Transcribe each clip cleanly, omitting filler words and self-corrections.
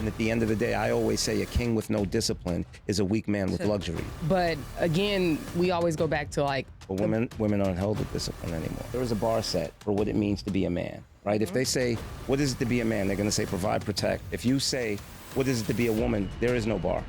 And at the end of the day, I always say a king with no discipline is a weak man with luxury. But again, we always go back to like... But women aren't held with discipline anymore. There is a bar set for what it means to be a man, right? If they say, what is it to be a man? They're gonna say provide, protect. If you say, what is it to be a woman? There is no bar.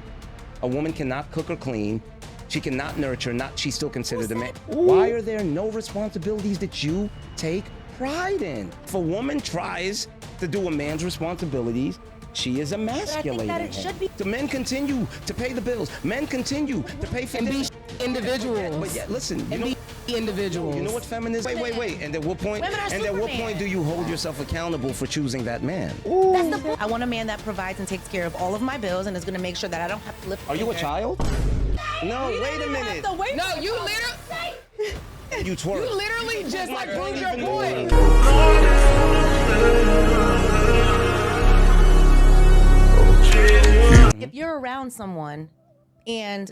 A woman cannot cook or clean. She cannot nurture, she's still considered a man. Why are there no responsibilities that you take pride in? If a woman tries to do a man's responsibilities, she is emasculating that it should be. The men continue to pay the bills. Men continue to pay for this. Individuals. But yeah, listen, you know, individuals. you know what feminism? Wait. And at what point? And at what point do you hold yourself accountable for choosing that man? That's the point. I want a man that provides and takes care of all of my bills and is going to make sure that I don't have to lift. Are you a child? No, wait a minute. No, you literally. You twerk. You literally just like proved your point. If you're around someone and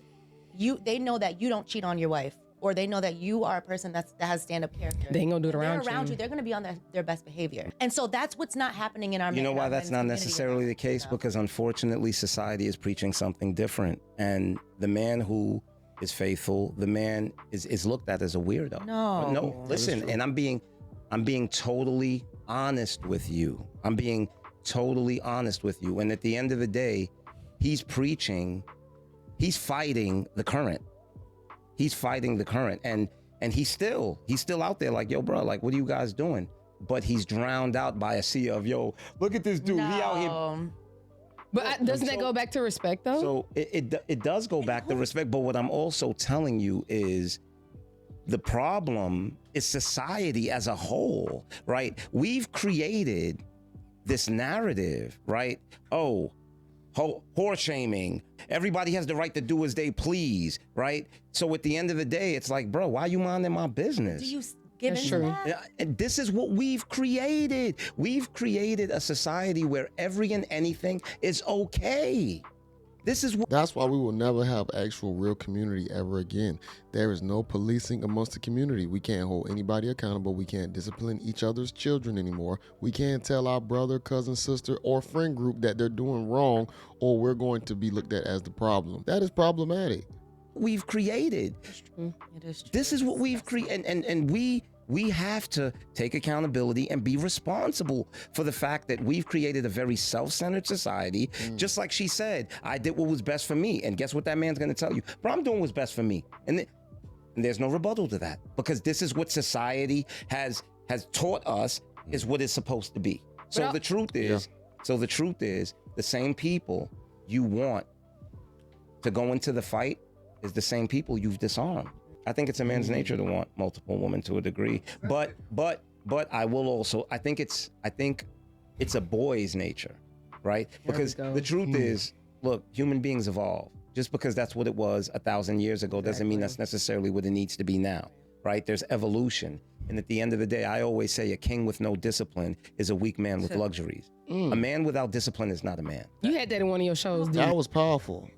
they know that you don't cheat on your wife, or they know that you are a person that has stand-up character, they ain't gonna do it around you. They're gonna be on their best behavior. And so that's what's not happening in our. You know why that's not necessarily the case? Because unfortunately, society is preaching something different, and the man who is faithful, the man is looked at as a weirdo. No, listen, and I'm being totally honest with you. I'm being totally honest with you. And at the end of the day, he's fighting the current. He's fighting the current, and he's still out there like, yo, bro, like, what are you guys doing? But he's drowned out by a sea of, yo, look at this dude. No. He out here. But doesn't that go back to respect, though? So it does go back to respect. But what I'm also telling you is the problem is society as a whole, right? We've created this narrative, right? Oh, whore shaming. Everybody has the right to do as they please, right? So at the end of the day, it's like, bro, why you minding my business? Do you give into that? And this is what we've created. We've created a society where every and anything is okay. That's why we will never have actual real community ever again. There is no policing amongst the community. We can't hold anybody accountable. We can't discipline each other's children anymore. We can't tell our brother, cousin, sister, or friend group that they're doing wrong, or we're going to be looked at as the problem. That is problematic. We've created. It's true. It is true. This is what we've created, and we have to take accountability and be responsible for the fact that we've created a very self-centered society. Just like she said, I did what was best for me. And guess what that man's gonna tell you? Bro, I'm doing what's best for me. And there's no rebuttal to that, because this is what society has taught us is what it's supposed to be. So the truth is, the same people you want to go into the fight is the same people you've disarmed. I think it's a man's nature to want multiple women to a degree, but I will also, I think it's a boy's nature, right? Because the truth is, look, human beings evolve. Just because that's what it was 1,000 years ago doesn't mean that's necessarily what it needs to be now, right? There's evolution. And at the end of the day, I always say a king with no discipline is a weak man with luxuries. A man without discipline is not a man. You had that in one of your shows, didn't you? That was powerful.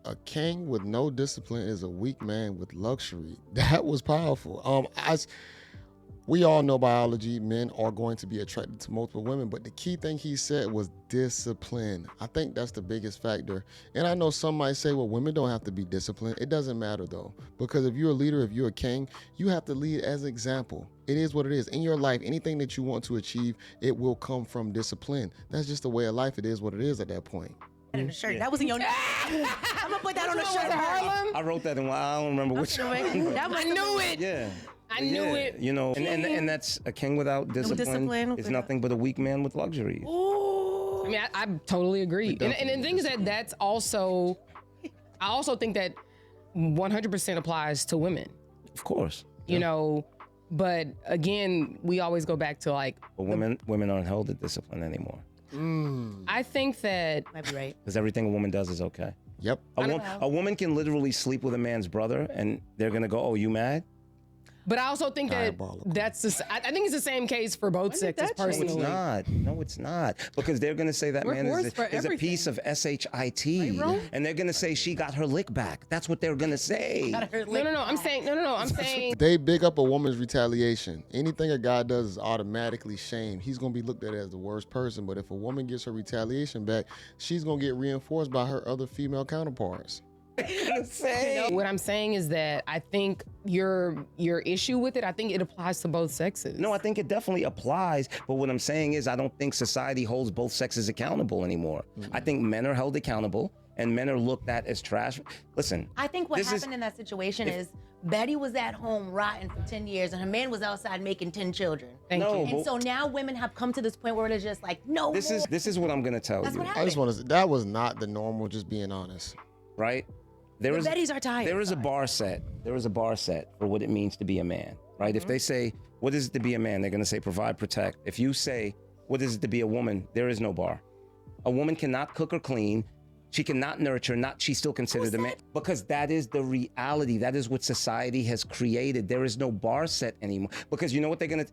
A king with no discipline is a weak man with luxury. That was powerful. We all know biology, men are going to be attracted to multiple women, but the key thing he said was discipline. I think that's the biggest factor. And I know some might say, well, women don't have to be disciplined. It doesn't matter though, because if you're a leader, if you're a king, you have to lead as example. It is what it is. In your life, anything that you want to achieve, it will come from discipline. That's just the way of life. It is what it is at that point. In the shirt. That was in your. I'm gonna put that on the shirt. I wrote that in. I don't remember which. I knew it. Yeah. I knew it. You know, and that's a king without discipline is nothing but a weak man with luxuries. I mean, I totally agree. And the thing is that's also, I also think that 100% applies to women. Of course. You know, but again, we always go back to like. But women aren't held to discipline anymore. I think that might be right. Because everything a woman does is okay. Yep. A woman can literally sleep with a man's brother and they're gonna go, oh, you mad? But I also think that Diabolical. I think it's the same case for both did sexes that change? No, it's personally. not. No, it's not. Because they're going to say that We're man wars for is a piece of SHIT. And they're going to say she got her lick back. That's what they're going to say. No. I'm saying They big up a woman's retaliation. Anything a guy does is automatically shamed. He's gonna be looked at as the worst person. But if a woman gets her retaliation back, she's gonna get reinforced by her other female counterparts. what I'm saying is that I think your issue with it, I think it applies to both sexes. No, I think it definitely applies. But what I'm saying is I don't think society holds both sexes accountable anymore. I think men are held accountable and men are looked at as trash. Listen. I think what this happened in that situation is Betty was at home rotting for 10 years and her man was outside making 10 children. Thank No, you. And but- so now women have come to this point where they're just like, no This more. is what I'm gonna tell That's you, what I happened. just want to say that was not the normal. Just being honest. right? There The is Bettys are tired. There is a bar set. There is a bar set for what it means to be a man, right? If they say, "What is it to be a man?" They're gonna say, "Provide, protect." If you say, "What is it to be a woman?" There is no bar. A woman cannot cook or clean. She cannot nurture, she's still considered a man. Because that is the reality. That is what society has created. There is no bar set anymore. Because you know what they're gonna,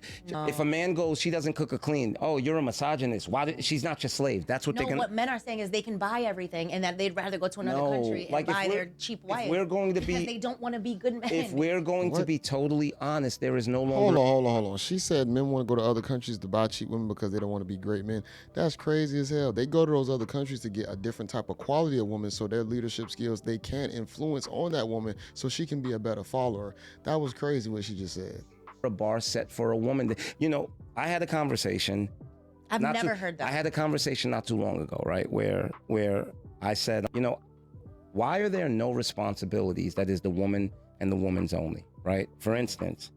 if a man goes, she doesn't cook or clean, oh, you're a misogynist. She's not your slave. That's what No, they're gonna. what men are saying is they can buy everything and that they'd rather go to another No, country and like if buy we're- their cheap if wife. we're going to because be- they don't want to be good men. If we're going to be totally honest, there is no Hold longer. on. She said men want to go to other countries to buy cheap women because they don't want to be great men. That's crazy as hell. They go to those other countries to get a different type of quality of woman, so their leadership skills they can influence on that woman, so she can be a better follower. That was crazy what she just said. A bar set for a woman. You know, I had a conversation. I've not never too- heard that. I had a conversation not too long ago, right, where I said, you know, why are there no responsibilities that is the woman and the woman's only, right? For instance,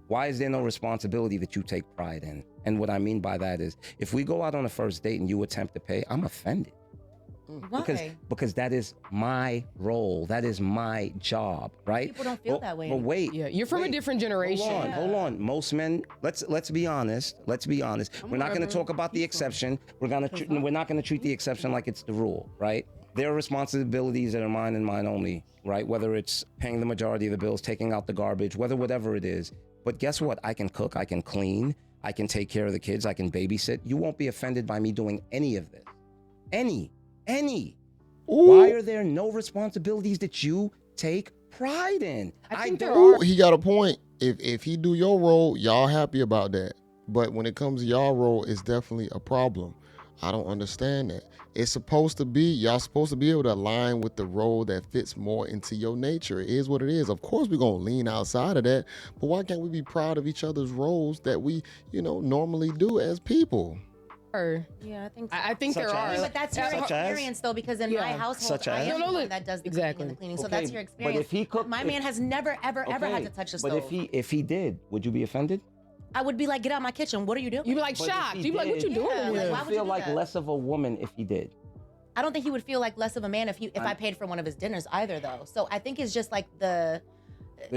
why is there no responsibility that you take pride in? And what I mean by that is, if we go out on a first date and you attempt to pay, I'm offended. Why? Because that is my role. That is my job, right? People don't feel that way But wait. Yeah, you're from a different generation. Hold on. Most men. Let's be honest. We're not going to talk about the exception. We're not going to treat the exception like it's the rule, right? There are responsibilities that are mine and mine only, right? Whether it's paying the majority of the bills, taking out the garbage, whatever it is. But guess what? I can cook. I can clean. I can take care of the kids. I can babysit. You won't be offended by me doing any of this. Any. Why are there no responsibilities that you take pride in? I think there Ooh, are. he got a point. If he do your role, y'all happy about that. But when it comes to y'all role, it's definitely a problem. I don't understand that. It's supposed to be, y'all supposed to be able to align with the role that fits more into your nature. It is what it is. Of course, we're going to lean outside of that. But why can't we be proud of each other's roles that we, normally do as people? Yeah, I think so. I think Such there as? are. But that's your Such as? experience, though, because in my household, Such I as? am No, the no, one that does the cooking and the cleaning. So Okay, that's your but experience. if he cooked- my man has never, ever had to touch the stove. But if he did, would you be offended? I would be like, get out of my kitchen. What are you doing? You'd be like But if shocked. he You'd be like, what you did- doing Yeah, in like, here? why I would you feel do like that? less of a woman if he did. I don't think he would feel like less of a man if I paid for one of his dinners either, though. So I think it's just like the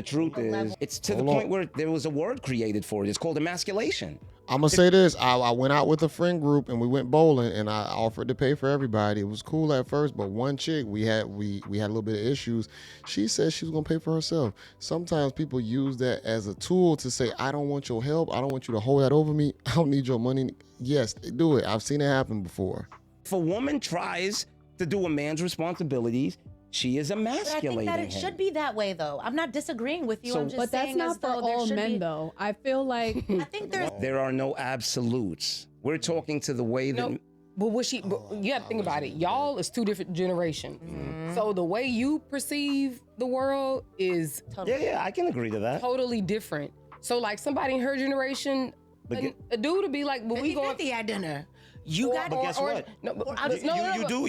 truth the is, level. it's to the Hold on. point where there was a word created for it. It's called emasculation. I'm gonna say this. I went out with a friend group and we went bowling and I offered to pay for everybody. It was cool at first, but one chick we had a little bit of issues. She said she was gonna pay for herself. Sometimes people use that as a tool to say, I don't want your help. I don't want you to hold that over me. I don't need your money. Yes, do it. I've seen it happen before. If a woman tries to do a man's responsibilities, she is But I think emasculating that it him. should be that way, though. I'm not disagreeing with you. So- I'm just But that's saying as not for though there all should men, be. though. I feel like I think there's. There are no absolutes. We're talking to the way that. No, but you have to think about it. Y'all is two different generations. So the way you perceive the world is Yeah, I can agree to that. totally different. So like somebody in her generation, But a dude would be like, but we going 50 at dinner. You got But guess what? No, but, I was-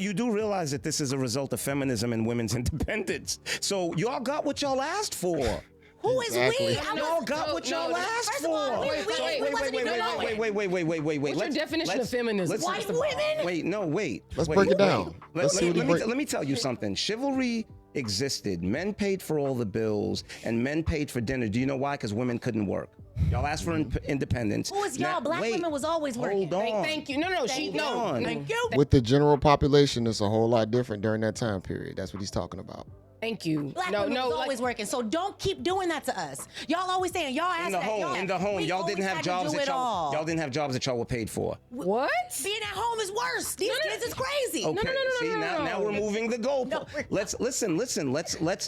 You do realize that this is a result of feminism and women's independence. So y'all got what y'all asked for. Who is Exactly. we? I Y'all was- got what no, y'all no. asked First of all, for. we wasn't even Wait. What's your definition of feminism? White first of all? women? Wait, no, wait. Let's wait, break it down. wait. Let's see what he break- Let me tell you something. Chivalry existed. Men paid for all the bills, and men paid for dinner. Do you know why? Because women couldn't work. Y'all asked for independence. Who is y'all? Now, Black wait, women was always working. Hold on. Thank you. No, Thank you. on. Thank you. With the general population, it's a whole lot different during that time period. That's what he's talking about. Thank you. Black no, women no, was like, always working. So don't keep doing that to us. Y'all always saying y'all asked In the that. home, in the home, we y'all always didn't have had to jobs do that it all. y'all didn't have jobs that y'all were paid for. what? Being at home is worse. These kids is crazy. Okay. See, now we're moving the goal. No, we're Let's listen. Let's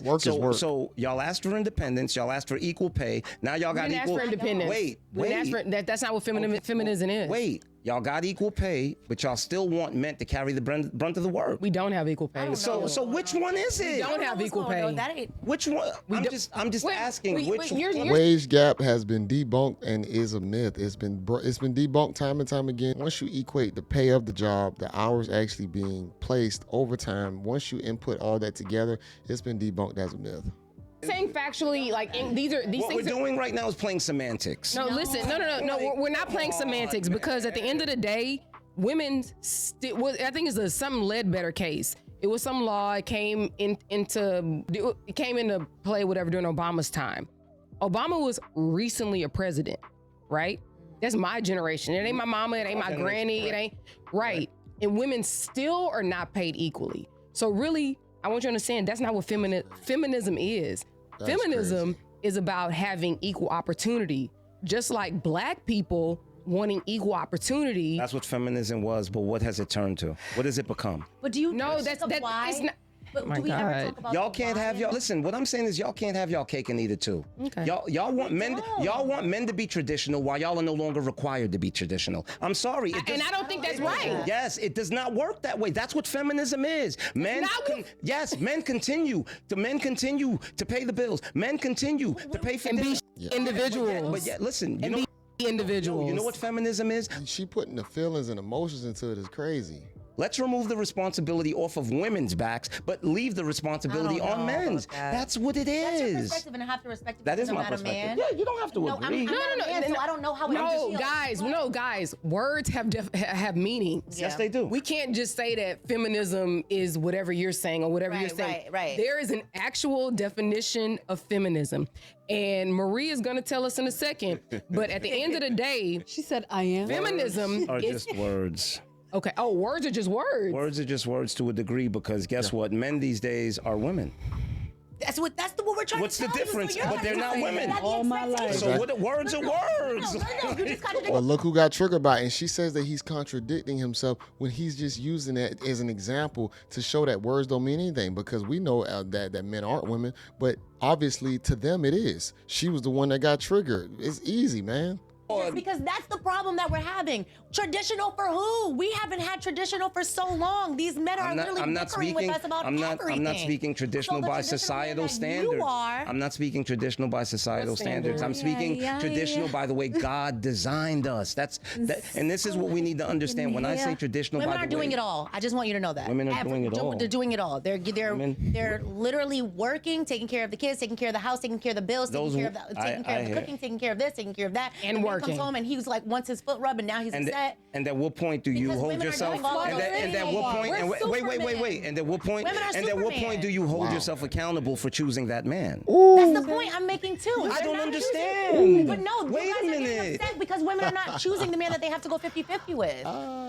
Work is work. So y'all asked for independence. Y'all asked for equal pay. Now y'all got We didn't ask equal. for independence. Wait. We didn't ask for, that's not what feminism is. Wait. Y'all got equal pay, but y'all still want men to carry the brunt of the work. We don't have equal pay. So which one is it? don't have what's equal going on. pay. That ain't. Which one? I'm just Wait, asking wait, which wait, one. Wage gap has been debunked and is a myth. It's been debunked time and time again. Once you equate the pay of the job, the hours actually being placed overtime, once you input all that together, it's been debunked as a myth. Saying factually, like these What we're things. doing right now is playing semantics. No, listen, no. We're not playing semantics because at the end of the day, women. I think it's a something Ledbetter case. It was some law. It came into play, whatever, during Obama's time. Obama was recently a president, right? That's my generation. It ain't my mama. It ain't my granny. It ain't right. And women still are not paid equally. So really, I want you to understand that's not what feminism is. That's Feminism is about having equal opportunity, just like black people wanting equal opportunity. That's what feminism was, but what has it turned to? What has it become? But do you? No, that's why? it's not. But My do we ever God. talk about Y'all the can't have why? y'all. Listen, what I'm saying is y'all can't have y'all cake and eat it too. Okay. Y'all want men. don't. Y'all want men to be traditional while y'all are no longer required to be traditional. I'm sorry. And I don't think that's right. Yes, it does not work that way. That's what feminism is. Men, not what- men continue to pay the bills. Men continue to pay for And be dinner. individuals. But yet, listen, and be individuals. you know what feminism is? She putting the feelings and emotions into it is crazy. Let's remove the responsibility off of women's backs, but leave the responsibility I don't on know men's. about that. That's what it That's your is. perspective, and I have to respect it. That because is I'm my not a perspective. man. Yeah, you don't have to No, agree. I'm not a man, so I don't know how it No, guys. Words have meanings. Yes, they do. We can't just say that feminism is whatever you're saying or whatever you're Right, saying. right. There is an actual definition of feminism. And Marie is going to tell us in a second. But at the end of the day, She said, I am. feminism Are is... just words. Okay. Oh, words are just words. Words are just words to a degree because guess what? Men these days are women. That's what we're trying What's to the tell you. difference? So you're But trying they're to not say women. that the All my life. expectation- So what? Words are words. No, you just contradicted. But look who got triggered by it. And she says that he's contradicting himself when he's just using that as an example to show that words don't mean anything, because we know that men aren't women, but obviously to them it is. She was the one that got triggered. It's easy, man. Because that's the problem that we're having. Traditional for who? We haven't had traditional for so long. These men are literally bickering with us about everything. I'm not speaking traditional So the by traditional societal man that standards. you are- I'm not speaking traditional by societal standards. I'm speaking traditional by the way God designed us. And this is what we need to understand. When I say traditional, Women by are the way, doing it all. I just want you to know that. Women are doing it all. They're doing it all. Women- They're literally working, taking care of the kids, taking care of the house, taking care of the bills, Those- taking care of the cooking, taking care of this, taking care of that. And the man working. comes home and he's like wants his foot rubbed and now he's upset. And at what point do you Because hold women are yourself? doing all And those at things. what point? We're And Superman. wait. And at what point? Women are And at what point Superman. do you hold Wow. yourself accountable for choosing that man? That's the point I'm making too. I They're don't not understand. choosing- But no, Wait you guys a are getting minute. upset because women are not choosing the man that they have to go 50-50 with.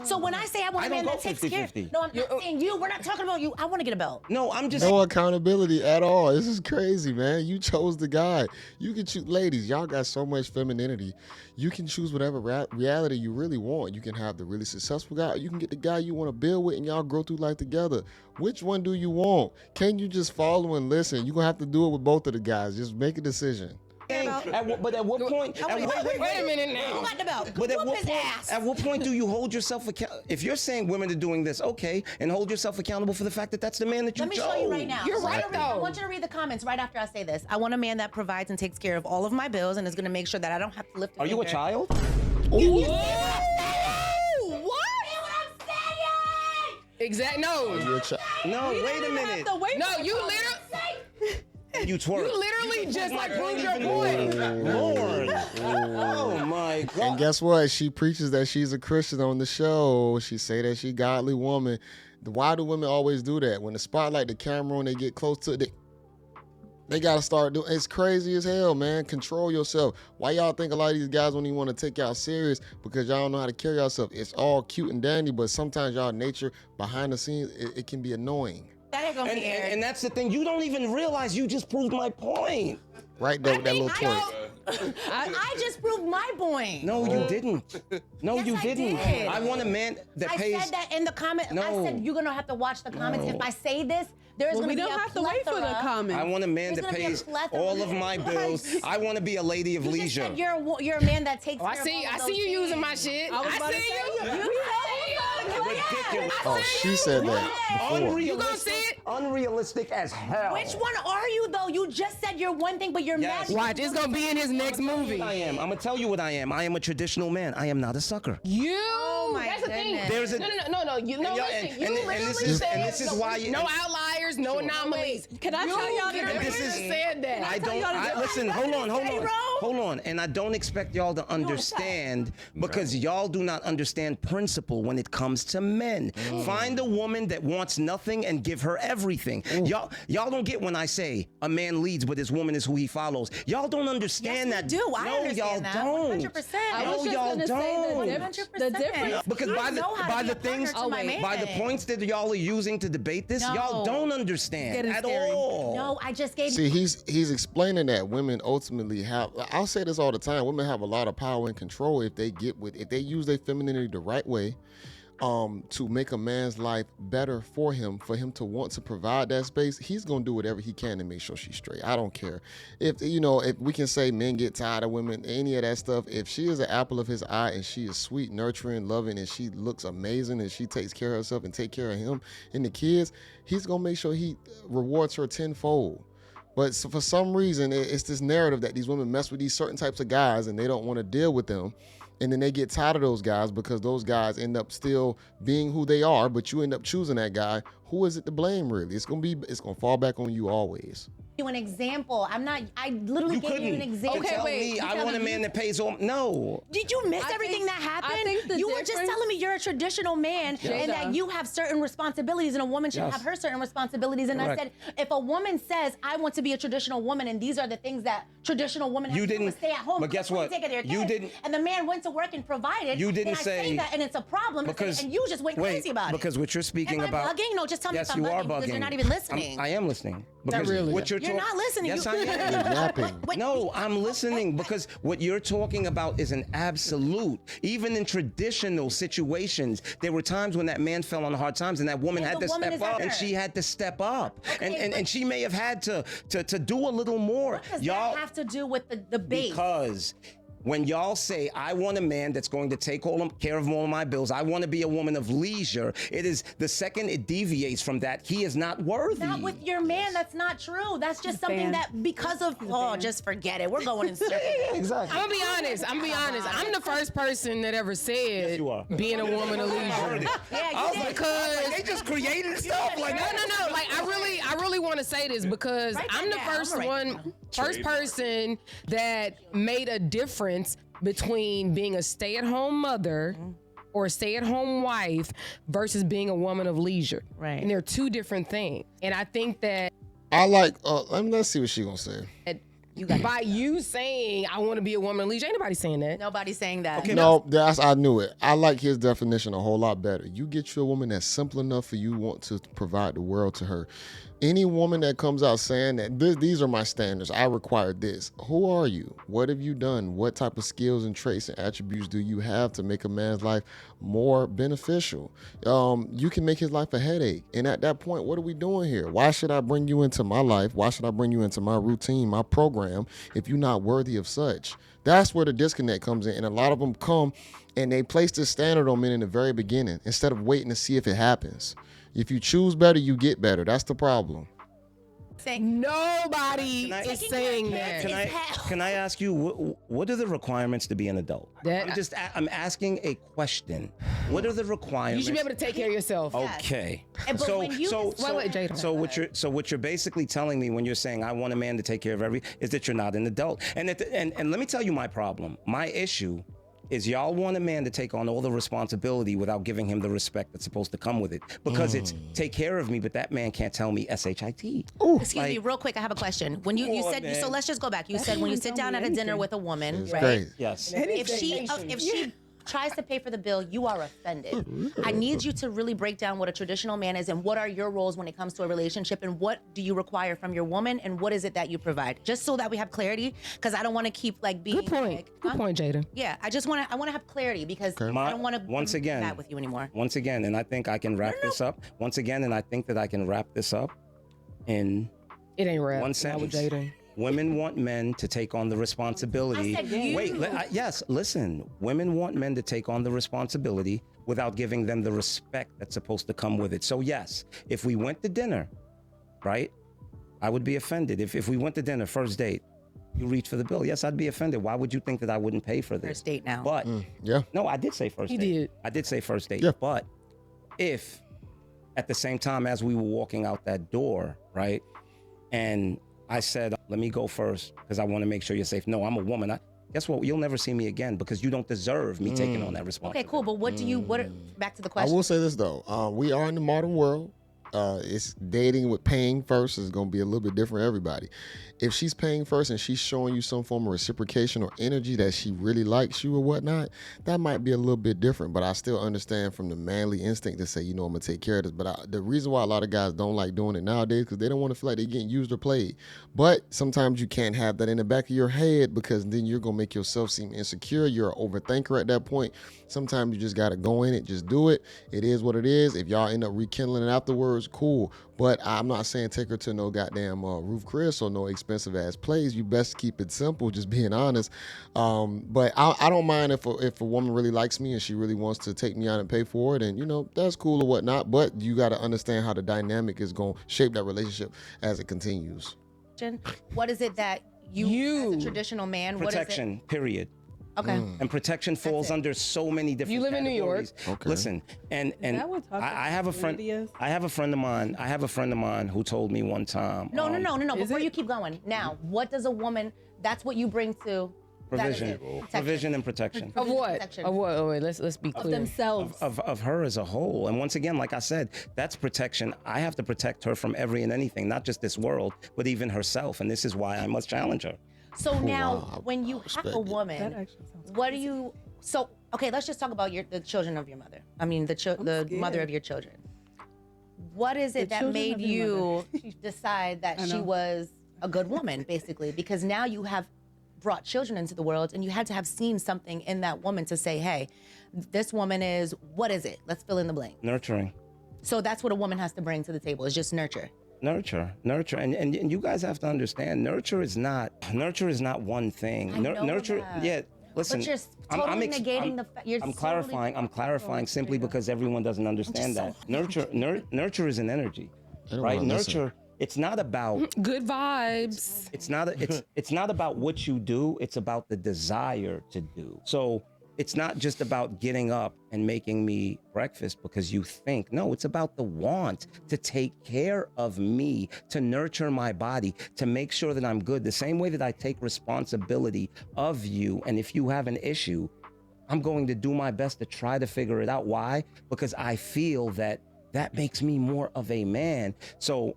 So when I say I want I a man don't that go takes care, 50-50. no, I'm not saying you. We're not talking about you. I want to get a belt. No, I'm just. No accountability at all. This is crazy, man. You chose the guy. You can choose, ladies, y'all got so much femininity. You can choose whatever reality you really want. You can have the really successful guy. You can get the guy you want to build with and y'all grow through life together. Which one do you want? Can you just follow and listen? You're going to have to do it with both of the guys. Just make a decision. But at what point? Wait a minute Who now. got the belt? But Whoop his ass. at what point do you hold yourself accountable? If you're saying women are doing this, okay, and hold yourself accountable for the fact that that's the man that you Let me chose. show you right now. You're right, I though. want you to read the comments right after I say this. I want a man that provides and takes care of all of my bills and is going to make sure that I don't have to lift a Are you a finger. child? What? Exactly. No. You're a No, wait a minute. No, you literally. You twerk. You literally just like proved your point. Lord. Oh my And God. guess what? She preaches that she's a Christian on the show. She say that she godly woman. Why do women always do that? When the spotlight, the camera, when they get close to it, they gotta start doing. It's crazy as hell, man. Control yourself. Why y'all think a lot of these guys don't even want to take y'all serious? Because y'all don't know how to carry yourself. It's all cute and dandy, but sometimes y'all nature behind the scenes, it can be annoying. That ain't gonna be aired. And that's the thing. You don't even realize you just proved my point. Right there with that little twerk. I just proved my point. No, you didn't. No, Yes, you I didn't. did. I want a man that pays. I said that in the comment. No. I said you're gonna have to watch the comments. If I say this, there's Well, gonna we be don't a have to wait for the plethora. comments. I want a man There's that gonna be a pays plethora. all of my bills. I want to be a lady of You just leisure. said you're a man that takes Oh, I care see. of all I of see you those using my things. shit. I was about I to see say, you. Ridiculous. Oh, she said that before. You gonna see it? Unrealistic as hell. Which one are you though? You just said you're one thing, but you're Yes. mad. Watch, it's gonna be in his next movie. I am. I'm gonna tell you what I am. I am a traditional man. I am not a sucker. You. my That's the thing. goodness. There's a- No. You know, Yeah, listen. You literally said and this is why you, no outliers, no anomalies. Can I tell y'all the literally And this difference? is- said that. I tell don't. y'all the I, difference? listen, hold on, and I don't expect y'all to understand because y'all do not understand principle when it comes to men. Find a woman that wants nothing and give her everything. Y'all don't get when I say a man leads, but his woman is who he follows. Y'all don't understand Yes, that. we do. I no, understand y'all that. don't. 100%. I No, was just y'all gonna don't. say the difference. Because I by know how to be the a partner things, to my man. by the points that y'all are using to debate this, y'all No. don't understand Getting at scary. all. No, I just gave See, he's explaining that women ultimately have. I'll say this all the time. Women have a lot of power and control if they use their femininity the right way, to make a man's life better for him to want to provide that space. He's gonna do whatever he can to make sure she's straight. I don't care if we can say men get tired of women, any of that stuff. If she is an apple of his eye and she is sweet, nurturing, loving, and she looks amazing and she takes care of herself and take care of him and the kids, he's gonna make sure he rewards her tenfold. But for some reason, it's this narrative that these women mess with these certain types of guys and they don't want to deal with them. And then they get tired of those guys because those guys end up still being who they are, but you end up choosing that guy. Who is it to blame, really? It's gonna fall back on you always. you an example. I literally You gave you an couldn't example. tell me I want a man that pays all. No. Did you miss I everything think- that I happened? think the You were just difference- telling me you're a traditional man and that you have certain responsibilities and a woman should Yes. have her certain responsibilities. And Correct. I said, if a woman says, I want to be a traditional woman and these are the things that traditional women You have to do, didn't- is stay at home, but guess cook, what? take care of their You kids, didn't- and the man went to work and provided. You didn't then I say say- that and it's a problem Because and you just went crazy about it. Because what you're speaking Am I about. bugging? No, just tell me Yes, if I'm you are bugging because bugging. you're not even listening. I am listening. Because really. what you're You're not listening. Yes, You- I am. Yapping. Wait, No, I'm listening because what you're talking about is an absolute. Even in traditional situations, there were times when that man fell on hard times and that woman And had the to woman step is up, her. and she had to step up, Okay, and she may have had to do a little more. What does Y'all, that have to do with the base? because when y'all say, I want a man that's going to take care of all of my bills, I want to be a woman of leisure, it is the second it deviates from that, he is not worthy. Not with your man. That's not true. That's just something fan. that because of just forget it. We're going in circles. Exactly. I'm gonna be honest. I'm the first person that ever said you are. being a woman of leisure. Yeah, I was you like, did. Because they just created stuff like No. Like I really want to say this because Write that I'm the down. first I'm gonna write first person that made a difference between being a stay-at-home mother or a stay-at-home wife versus being a woman of leisure. Right. And they're two different things. And I think that I like. Let's see what she gonna say. by you saying I want to be a woman of leisure, ain't nobody saying that. Nobody's saying that. No, I knew it. I like his definition a whole lot better. You get you a woman that's simple enough for you want to provide the world to her. Any woman that comes out saying that these are my standards, I require this. Who are you? What have you done? What type of skills and traits and attributes do you have to make a man's life more beneficial? You can make his life a headache. And at that point, what are we doing here? Why should I bring you into my life? Why should I bring you into my routine, my program, if you're not worthy of such? That's where the disconnect comes in. And a lot of them come and they place this standard on men in the very beginning instead of waiting to see if it happens. If you choose better, you get better. That's the problem. Nobody Can I- is saying that. Can I ask you what are the requirements to be an adult? I'm asking a question. What are the requirements? You should be able to take care of yourself. Okay. But when you Wait, Jada. So what you're basically telling me when you're saying I want a man to take care of is that you're not an adult. And let me tell you my problem. My issue is y'all want a man to take on all the responsibility without giving him the respect that's supposed to come with it. Because it's take care of me, but that man can't tell me SHIT. Excuse me, real quick. I have a question. When you said man. so, let's just go back. You said when you sit down at a dinner with a woman, It's right? crazy. Yes. If she tries to pay for the bill, you are offended. I need you to really break down what a traditional man is and what are your roles when it comes to a relationship and what do you require from your woman and what is it that you provide? Just so that we have clarity, because I don't want to keep like being Good point. like, Good point, Jada. Yeah, I want to have clarity because I don't want to once again that with you anymore. Once again, and I think I can wrap this up. Once again, and I think that I can wrap this up in It ain't rap. one Not sentence. with Jada. Women want men to take on the responsibility. I said you. Wait, yes, listen. Women want men to take on the responsibility without giving them the respect that's supposed to come with it. So yes, if we went to dinner, right, I would be offended. If we went to dinner, first date, you reach for the bill. Yes, I'd be offended. Why would you think that I wouldn't pay for this? First date now. But Yeah. no, I did say first He date. did. I did say first date. Yeah. But if at the same time as we were walking out that door, right, and I said, let me go first because I want to make sure you're safe. No, I'm a woman. Guess what? You'll never see me again because you don't deserve me taking on that responsibility. Okay, cool. But back to the I question. will say this though, we are in the modern world. It's dating with paying first is going to be a little bit different for everybody. If she's paying first and she's showing you some form of reciprocation or energy that she really likes you or whatnot, that might be a little bit different. But I still understand from the manly instinct to say, I'm going to take care of this. But the reason why a lot of guys don't like doing it nowadays because they don't want to feel like they're getting used or played. But sometimes you can't have that in the back of your head because then you're going to make yourself seem insecure. You're an overthinker at that point. Sometimes you just got to go in it, just do it. It is what it is. If y'all end up rekindling it afterwards, cool. But I'm not saying take her to no goddamn Roof Chris or no expensive ass place. You best keep it simple, just being honest. But I don't mind if a woman really likes me and she really wants to take me out and pay for it, and that's cool or whatnot. But you got to understand how the dynamic is going to shape that relationship as it continues. What is it that you as a traditional man? Protection, What is period. it? Okay. And protection falls under so many different You live in New York. categories. Okay. Listen, and that what toxic I have a friend. masculinity is? I have a friend of mine who told me one time. No. Is Before it? you keep going, now, what does a woman? That's what you bring to. That is Provision, it. Protection. provision, and protection Of what? Protection. Of what? Oh, wait, let's be Of clear. themselves. of her as a whole. And once again, like I said, that's protection. I have to protect her from every and anything, not just this world, but even herself. And this is why I must challenge her. So now, wow. when you I have respect a it. That woman, actually sounds what do you? So okay, let's just talk about the children of your mother. I mean, the scared. mother of your children. What is it The that children made of your you decide that I she know. was a good woman, basically? Because now you have brought children into the world, and you had to have seen something in that woman to say, "Hey, this woman is what is it? Let's fill in the blank." Nurturing. So that's what a woman has to bring to the table is just nurture. Nurture, and you guys have to understand, nurture is not one thing. I know Nurture, that. yeah. Listen, But you're totally negating the fact. I'm clarifying. I'm clarifying simply because everyone doesn't understand that. Nurture is an energy, I don't right? wanna listen. Nurture. It's not about. Good vibes. It's not about what you do. It's about the desire to do. So it's not just about getting up and making me breakfast because you think. No, it's about the want to take care of me, to nurture my body, to make sure that I'm good. The same way that I take responsibility of you. And if you have an issue, I'm going to do my best to try to figure it out. Why? Because I feel that makes me more of a man. So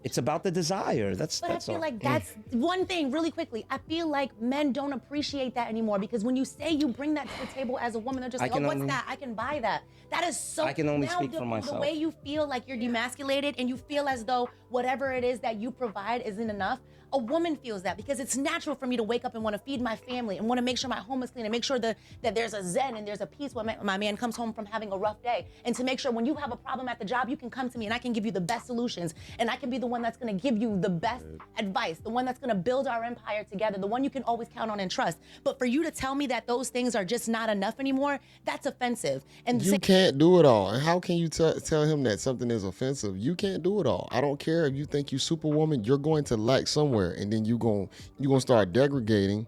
it's about the desire. That's But I feel all. like that's one thing really quickly. I feel like men don't appreciate that anymore because when you say you bring that to the table as a woman, they're just I like, oh, can what's only- that? I can buy that. That is so. I can only now speak the, for myself. The way you feel like you're demasculated and you feel as though whatever it is that you provide isn't enough. A woman feels that because it's natural for me to wake up and want to feed my family and want to make sure my home is clean and make sure that there's a zen and there's a peace when my man comes home from having a rough day. And to make sure when you have a problem at the job, you can come to me and I can give you the best solutions. And I can be the one that's going to give you the best advice, the one that's going to build our empire together, the one you can always count on and trust. But for you to tell me that those things are just not enough anymore, that's offensive. And You can't do it all. And how can you tell him that something is offensive? You can't do it all. I don't care if you think you're superwoman, you're going to lack somewhere. And then you're going to start degrading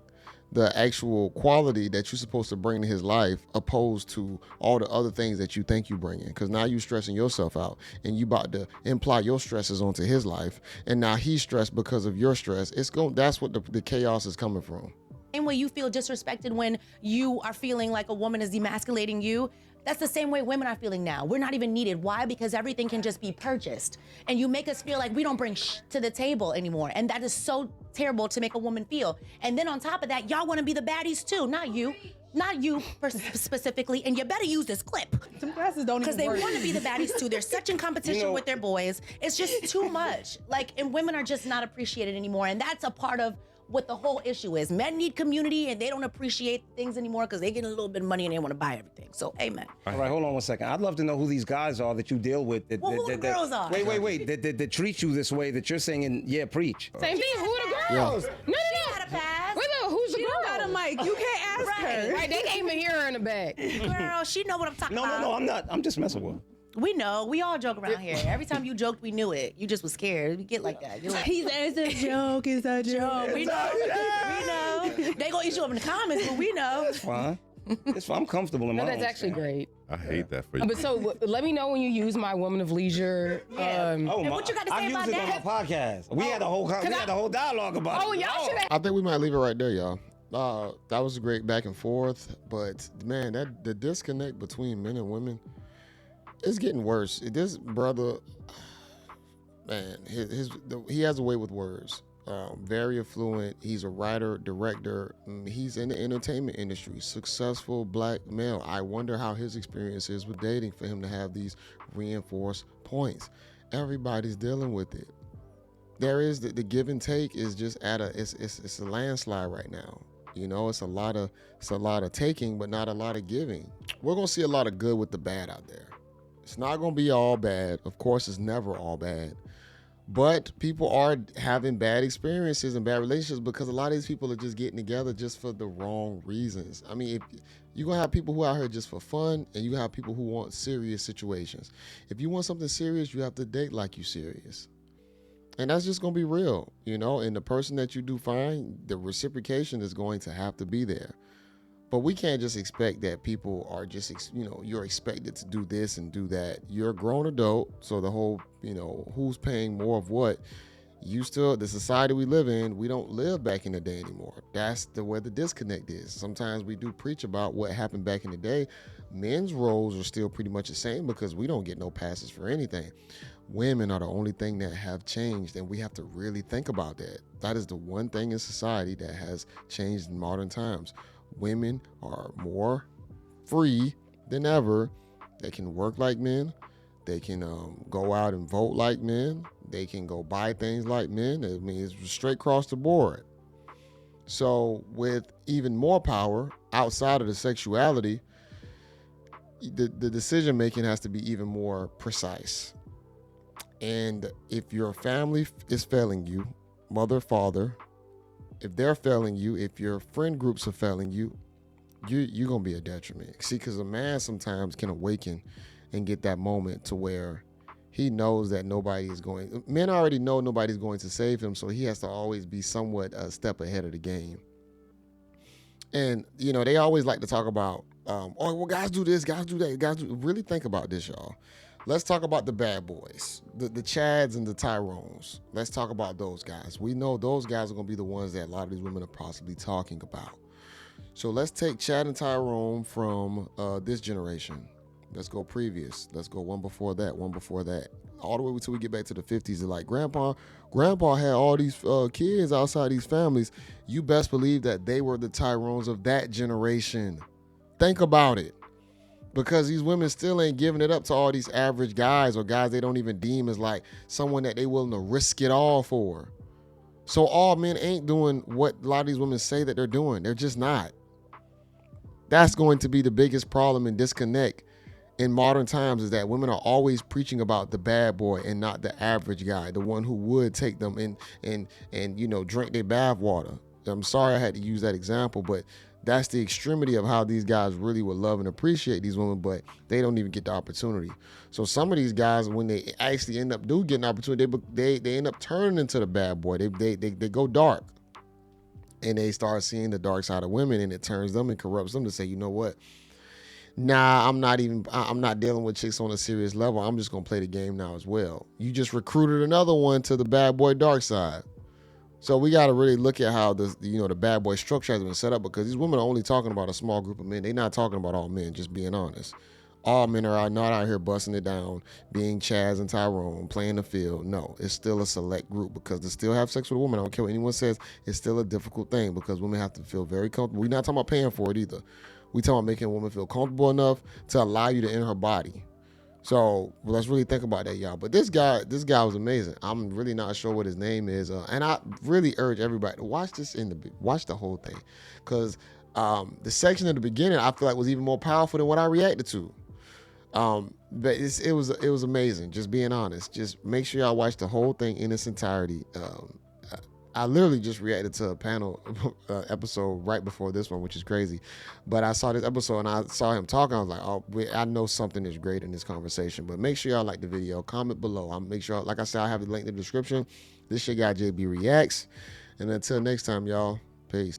the actual quality that you're supposed to bring to his life opposed to all the other things that you think you bring in. Because now you're stressing yourself out and you about to imply your stresses onto his life. And now he's stressed because of your stress. That's what the chaos is coming from. same way you feel disrespected when you are feeling like a woman is demasculating you, that's the same way women are feeling now. We're not even needed. Why? Because everything can just be purchased. And you make us feel like we don't bring to the table anymore. And that is so terrible to make a woman feel. And then on top of that, y'all want to be the baddies too, not you. not you specifically, and you better use this clip. Some classes don't Because even they work. want to be the baddies too. They're such in competition with their boys. It's just too much. Like, and women are just not appreciated anymore. And that's a part of what the whole issue is. Men need community and they don't appreciate things anymore because they get a little bit of money and they want to buy everything. So, amen. All right, hold on one second. I'd love to know who these guys are that you deal with. Well, who the girls are? Wait. That treat you this way that you're saying, yeah, preach. Same thing. Who are the girls? No. Got a pass. Wait, no, who's the She girl? don't got a mic. You can't ask her. Right, they can't even hear her in the back. Girl, she know what I'm talking about. No, I'm not. I'm just messing with her. We know. We all joke around here. Every time you joked, we knew it. You just was scared. We get like that. You're like, It's a joke. It's a joke. we know. We know. They gonna eat you up in the comments, but we know. Fine. It's fine. I'm comfortable in my No, that's own actually skin. great. I hate that for you. But so let me know when you use my woman of leisure. Yeah. Oh, And my, what you got to say I've about used it that? on my podcast. We had the whole dialogue about Oh, it. y'all should have. I think we might leave it right there, y'all. That was a great back and forth, but man, the disconnect between men and women is getting worse. This brother, man, he has a way with words. Very affluent. He's a writer, director. He's in the entertainment industry. Successful black male. I wonder how his experience is with dating for him to have these reinforced points. Everybody's dealing with it. There is the give and take is just it's a landslide right now. You know, it's a lot of taking, but not a lot of giving. We're gonna see a lot of good with the bad out there. It's not gonna be all bad. Of course, it's never all bad. But people are having bad experiences and bad relationships because a lot of these people are just getting together just for the wrong reasons. I mean, if you're going to have people who are out here just for fun, and you have people who want serious situations. If you want something serious, you have to date like you serious. And that's just going to be real, you know, and the person that you do find, the reciprocation is going to have to be there. But we can't just expect that people are just, you're expected to do this and do that. You're a grown adult, so the whole, who's paying more of what, the society we live in, we don't live back in the day anymore. That's where the disconnect is. Sometimes we do preach about what happened back in the day. Men's roles are still pretty much the same because we don't get no passes for anything. Women are the only thing that have changed, and we have to really think about that. That is the one thing in society that has changed in modern times. Women are more free than ever. They can work like men. They can go out and vote like men. They can go buy things like men. I mean, it's straight across the board. So with even more power outside of the sexuality, the decision making has to be even more precise. And if your family is failing you, mother, father, if they're failing you, if your friend groups are failing you, you're going to be a detriment. See, because a man sometimes can awaken and get that moment to where he knows that men already know nobody's going to save him, so he has to always be somewhat a step ahead of the game. And, they always like to talk about, guys do this, guys do that, really think about this, y'all. Let's talk about the bad boys, the Chads and the Tyrones. Let's talk about those guys. We know those guys are going to be the ones that a lot of these women are possibly talking about. So let's take Chad and Tyrone from this generation. Let's go previous. Let's go one before that, all the way until we get back to the 50s. They're like, Grandpa had all these kids outside these families. You best believe that they were the Tyrones of that generation. Think about it. Because these women still ain't giving it up to all these average guys or guys they don't even deem as like someone that they willing to risk it all for. So all men ain't doing what a lot of these women say that they're doing. They're just not. That's going to be the biggest problem and disconnect in modern times, is that women are always preaching about the bad boy and not the average guy, the one who would take them and drink their bath water. I'm sorry I had to use that example, but that's the extremity of how these guys really would love and appreciate these women, but they don't even get the opportunity. So some of these guys, when they actually end up getting an opportunity, they end up turning into the bad boy. They go dark, and they start seeing the dark side of women, and it turns them and corrupts them to say, you know what? Nah, I'm not dealing with chicks on a serious level. I'm just gonna play the game now as well. You just recruited another one to the bad boy dark side. So we got to really look at how the bad boy structure has been set up, because these women are only talking about a small group of men. They're not talking about all men, just being honest. All men are not out here busting it down, being Chaz and Tyrone, playing the field. No, it's still a select group, because to still have sex with a woman, I don't care what anyone says, it's still a difficult thing, because women have to feel very comfortable. We're not talking about paying for it either. We talking about making a woman feel comfortable enough to allow you to enter her body. So let's really think about that, y'all. But this guy was amazing. I'm really not sure what his name is, and I really urge everybody to watch watch the whole thing, because the section at the beginning I feel like was even more powerful than what I reacted to. But it was amazing. Just being honest. Just make sure y'all watch the whole thing in its entirety. I literally just reacted to a panel episode right before this one, which is crazy. But I saw this episode and I saw him talking. I was like, oh, I know something is great in this conversation. But make sure y'all like the video. Comment below. I'll make sure, like I said, I have the link in the description. This your guy, JayBReacts. And until next time, y'all, peace.